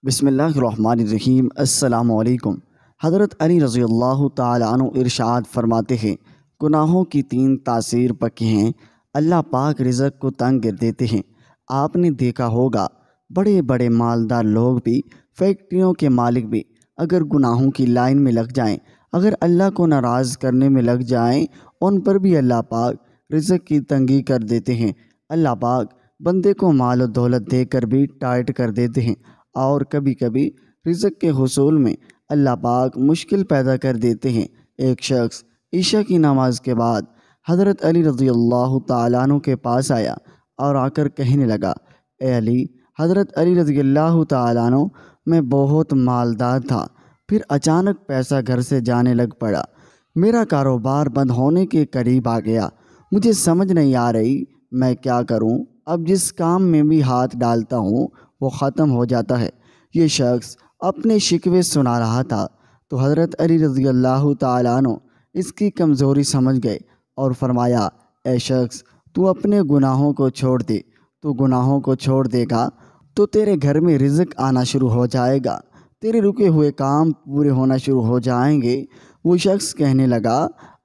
بسم اللہ الرحمن الرحیم۔ السلام علیکم۔ حضرت علی رضی اللہ تعالیٰ عنہ ارشاد فرماتے ہیں، گناہوں کی 3 تاثیر پکی ہیں، اللہ پاک رزق کو تنگ کر دیتے ہیں۔ آپ نے دیکھا ہوگا بڑے بڑے مالدار لوگ بھی، فیکٹریوں کے مالک بھی اگر گناہوں کی لائن میں لگ جائیں، اگر اللہ کو ناراض کرنے میں لگ جائیں، ان پر بھی اللہ پاک رزق کی تنگی کر دیتے ہیں۔ اللہ پاک بندے کو مال و دولت دے کر بھی ٹائٹ کر دیتے ہیں، اور کبھی کبھی رزق کے حصول میں اللہ پاک مشکل پیدا کر دیتے ہیں۔ ایک شخص عشاء کی نماز کے بعد حضرت علی رضی اللہ تعالیٰ عنہ کے پاس آیا اور آ کر کہنے لگا، اے علی، حضرت علی رضی اللہ تعالیٰ عنہ، میں بہت مالدار تھا، پھر اچانک پیسہ گھر سے جانے لگ پڑا، میرا کاروبار بند ہونے کے قریب آ گیا، مجھے سمجھ نہیں آ رہی میں کیا کروں، اب جس کام میں بھی ہاتھ ڈالتا ہوں وہ ختم ہو جاتا ہے۔ یہ شخص اپنے شکوے سنا رہا تھا تو حضرت علی رضی اللہ تعالیٰ عنہ اس کی کمزوری سمجھ گئے اور فرمایا، اے شخص، تو اپنے گناہوں کو چھوڑ دے، تو گناہوں کو چھوڑ دے گا تو تیرے گھر میں رزق آنا شروع ہو جائے گا، تیرے رکے ہوئے کام پورے ہونا شروع ہو جائیں گے۔ وہ شخص کہنے لگا،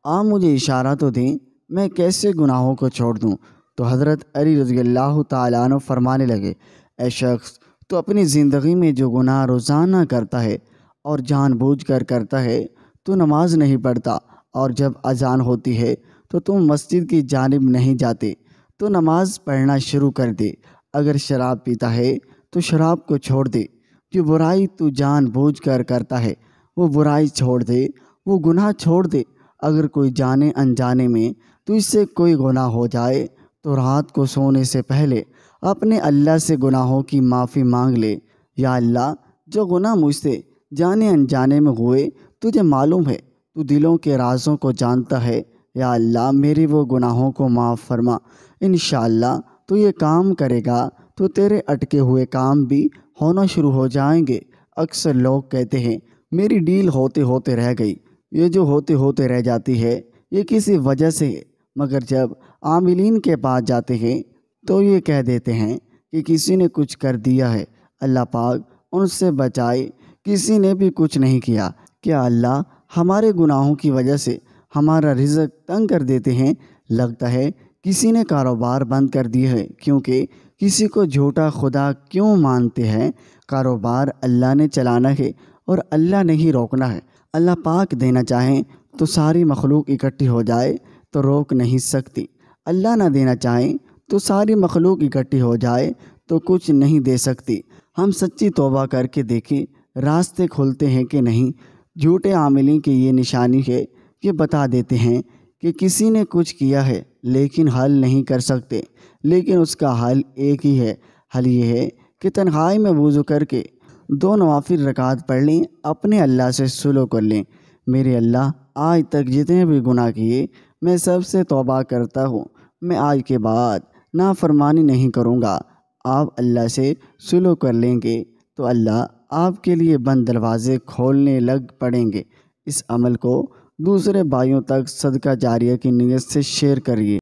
آپ مجھے اشارہ تو دیں، میں کیسے گناہوں کو چھوڑ دوں؟ تو حضرت علی رضی اللہ تعالیٰ عنہ فرمانے لگے، اے شخص، تو اپنی زندگی میں جو گناہ روزانہ کرتا ہے اور جان بوجھ کر کرتا ہے، تو نماز نہیں پڑھتا، اور جب اذان ہوتی ہے تو تم مسجد کی جانب نہیں جاتے، تو نماز پڑھنا شروع کر دے۔ اگر شراب پیتا ہے تو شراب کو چھوڑ دے، جو برائی تو جان بوجھ کر کرتا ہے وہ برائی چھوڑ دے، وہ گناہ چھوڑ دے۔ اگر کوئی جانے انجانے میں تو اس سے کوئی گناہ ہو جائے تو رات کو سونے سے پہلے اپنے اللہ سے گناہوں کی معافی مانگ لے، یا اللہ، جو گناہ مجھ سے جانے انجانے میں ہوئے تجھے معلوم ہے، تو دلوں کے رازوں کو جانتا ہے، یا اللہ میرے وہ گناہوں کو معاف فرما۔ انشاءاللہ تو یہ کام کرے گا تو تیرے اٹکے ہوئے کام بھی ہونا شروع ہو جائیں گے۔ اکثر لوگ کہتے ہیں میری ڈیل ہوتے ہوتے رہ گئی، یہ جو ہوتے ہوتے رہ جاتی ہے یہ کسی وجہ سے ہے، مگر جب عاملین کے پاس جاتے ہیں تو یہ کہہ دیتے ہیں کہ کسی نے کچھ کر دیا ہے، اللہ پاک ان سے بچائے، کسی نے بھی کچھ نہیں کیا۔ کیا اللہ ہمارے گناہوں کی وجہ سے ہمارا رزق تنگ کر دیتے ہیں؟ لگتا ہے کسی نے کاروبار بند کر دیا ہے، کیونکہ کسی کو جھوٹا خدا کیوں مانتے ہیں؟ کاروبار اللہ نے چلانا ہے اور اللہ نے ہی روکنا ہے۔ اللہ پاک دینا چاہیں تو ساری مخلوق اکٹھی ہو جائے تو روک نہیں سکتی، اللہ نہ دینا چاہیں تو ساری مخلوق اکٹھی ہو جائے تو کچھ نہیں دے سکتی۔ ہم سچی توبہ کر کے دیکھیں، راستے کھلتے ہیں کہ نہیں۔ جھوٹے عاملین کی یہ نشانی ہے، یہ بتا دیتے ہیں کہ کسی نے کچھ کیا ہے لیکن حل نہیں کر سکتے، لیکن اس کا حل ایک ہی ہے۔ حل یہ ہے کہ تنہائی میں وضو کر کے 2 نوافل رکعت پڑھ لیں، اپنے اللہ سے صلح کر لیں، میرے اللہ، آج تک جتنے بھی گناہ کیے میں سب سے توبہ کرتا ہوں، میں آج کے بعد نافرمانی نہیں کروں گا۔ آپ اللہ سے صلح کر لیں گے تو اللہ آپ کے لیے بند دروازے کھولنے لگ پڑیں گے۔ اس عمل کو دوسرے بھائیوں تک صدقہ جاریہ کی نیت سے شیئر کریے۔